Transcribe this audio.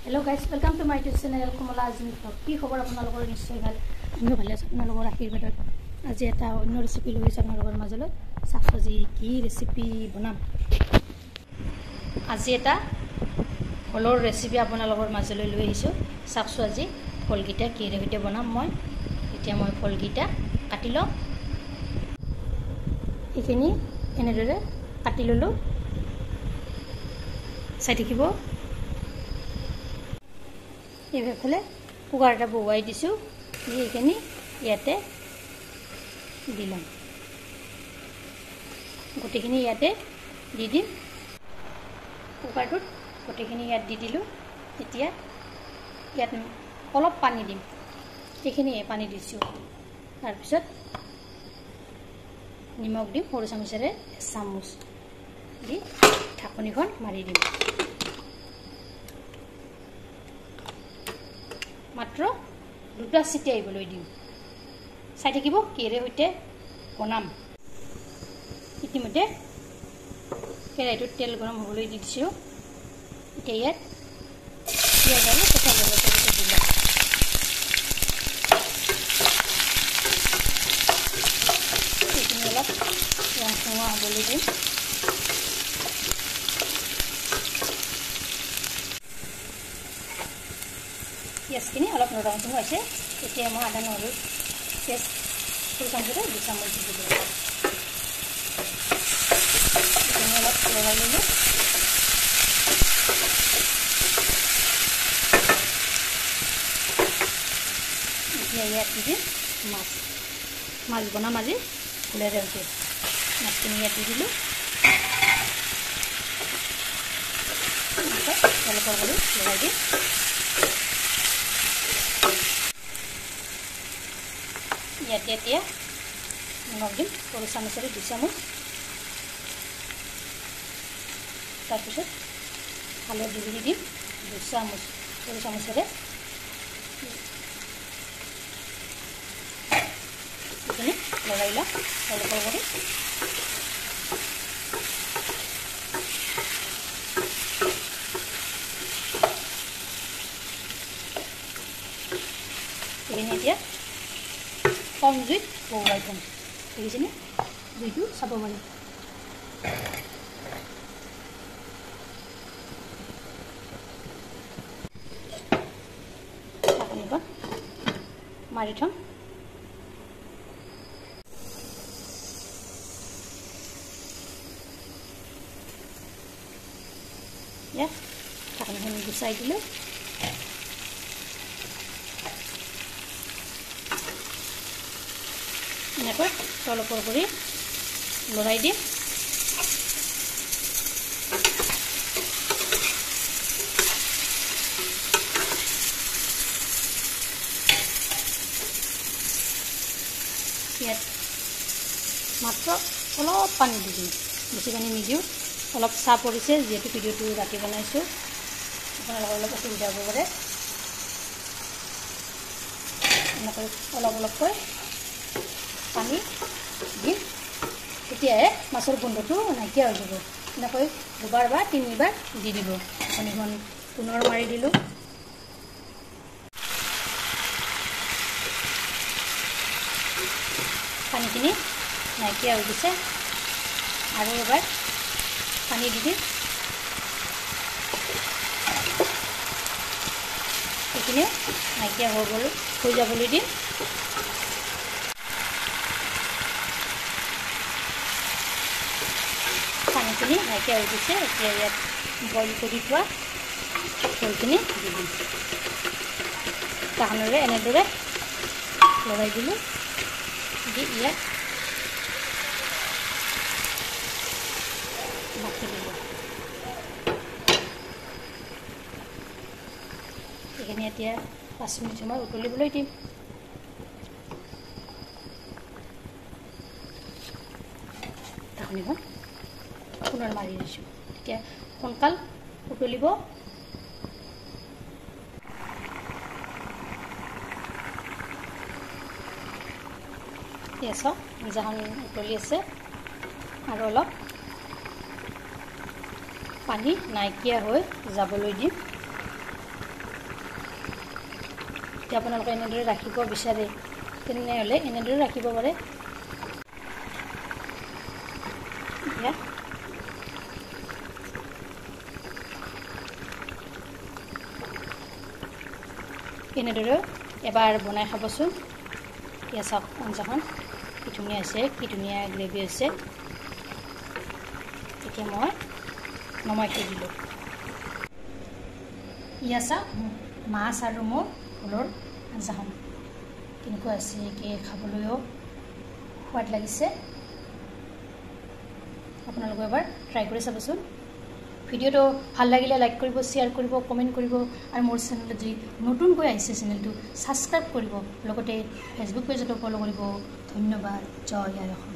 Hello guys, welcome to my YouTube channel Komala Azmi Vlog. কি খবৰ আপোনালোকৰ নিশ্চয় ভাল। আমিও ভালে আছো আপোনালোকৰ আশীৰ্বাদত। আজি এটা অন্য ৰেচিপি লৈ আহিছো আপোনালোকৰ মাজলৈ। শাকভাজি কি ৰেচিপি বনাম। আজি এটা ফলৰ ৰেচিপি আপোনালোকৰ মাজলৈ লৈ আহিছো। শাকভাজি ফলগিটা কিৰে সৈতে বনাম মই। এতিয়া মই ফলগিটা কাটি লম। এইখিনি এনেদৰে কাটি ললো। চাই থাকিব। এইফালে কুকাৰ এটা বহুৱাই দিছোঁ এইখিনি ইয়াতে দিলাম গোটেইখিনি ইয়াতে দি দিম কুকাৰটোত গোটেইখিনি ইয়াত দি দিলোঁ এতিয়া ইয়াত অলপ পানী দিম এইখিনি পানী দিছোঁ তাৰপিছত নিমখ দিম সৰু চামুচেৰে চামুচ দি ঢাকনিখন মাৰি দিম মাত্ৰ দুটা চিটি আহিবলৈ দিম চাই থাকিব কিৰে হৈতে বনাম ইতিমধ্যে কেৰাহীটোত তেল গৰম হ'বলৈ দি দিছোঁ এতিয়া ইয়াত পিঁয়াজ আৰু কেঁচা জলকীয়া দিলোঁ এইখিনি অলপ ৰঙচঙা হ'বলৈ দিম পিঁয়াজখিনি অলপ নৰম হৈছে এতিয়া মই আদা নহৰু পেষ্ট সৰু চামুচেৰে 2 চামুচ দি দিলোঁ এইখিনি অলপ লৰাই ল'লোঁ এতিয়া ইয়াত দি দিম মাছ বনাম আজি ফুলেৰে সৈতে মাছখিনি ইয়াত দি দিলোঁ অলপ কৰি লৰাই দিম ইয়াতে এতিয়া নিমখ দিম সৰু চামুচেৰে 2 চামুচ তাৰপিছত হালধি দি দিম 2 চামুচ সৰু চামুচেৰে এইখিনি লৰাই লওঁ অলপ কৰি এইখিনি এতিয়া কম জুইত বহুৱাই থ'ম দেখিছেনে জুইটো চাব পাৰি ঢাকনিখন মাৰি থ'ম ইয়াত ঢাকনিখন গুচাই দিলোঁ এনেকৈ তলপৰ কৰি লৰাই দিম ইয়াত মাত্ৰ অলপ পানী দি দিম বেছি পানী নিদিওঁ অলপ চাহ পৰিছে যিহেতু ভিডিঅ'টো ৰাতি বনাইছোঁ আপোনালোকৰ অলপ অসুবিধা হ'ব পাৰে এনেকৈ অলপ অলপকৈ পানী দিম তেতিয়াহে মাছৰ গোন্ধটো নাইকিয়া হৈ যাব এনেকৈ 2বাৰ বা 3বাৰ দি দিব ঢাকনিখন পুনৰ মাৰি দিলোঁ পানীখিনি নাইকিয়া হৈ গৈছে আৰু এবাৰ পানী দি দিম এইখিনি নাইকিয়া হৈ যাবলৈ দিম পানীখিনি নাইকিয়া হৈ গৈছে এতিয়া ইয়াত বইল কৰি থোৱা ফলখিনি দি দিম ঢাকনিৰে এনেদৰে লৰাই দিলোঁ দি ইয়াত বাকি দিলোঁ এইখিনি এতিয়া 5 মিনিট সময় উতলিবলৈ দিম ঢাকনিখন পুনৰ মাৰি দিছোঁ তেতিয়া সোনকাল উতলিব চাওক আঞ্জাখন উতলি আছে আৰু অলপ পানী নাইকিয়া হৈ যাবলৈ দিম যদি আপোনালোকে এনেদৰে ৰাখিব বিচাৰে তেনেহ'লে এনেদৰে ৰাখিব পাৰে। এতিয়া এনেদৰে এবাৰ বনাই খাবচোন। এতিয়া চাওক আঞ্জাখন কি ধুনীয়া হৈছে, কি ধুনীয়া গ্ৰেভি হৈছে। এতিয়া মই নমাই থৈ দিলোঁ। ইয়া চাওক মাছ আৰু মোৰ ভোলৰ আঞ্জাখন কেনেকুৱা আছে, কি খাবলৈও সোৱাদ লাগিছে। আপোনালোকে এবাৰ ট্ৰাই কৰি চাবচোন। ভিডিঅ'টো ভাল লাগিলে লাইক কৰিব, শ্বেয়াৰ কৰিব, কমেণ্ট কৰিব আৰু মোৰ চেনেলত যদি নতুনকৈ আহিছে চেনেলটো ছাবস্ক্ৰাইব কৰিব, লগতে ফেচবুক পেজতো ফ'ল' কৰিব। ধন্যবাদ। জয় আই অসম।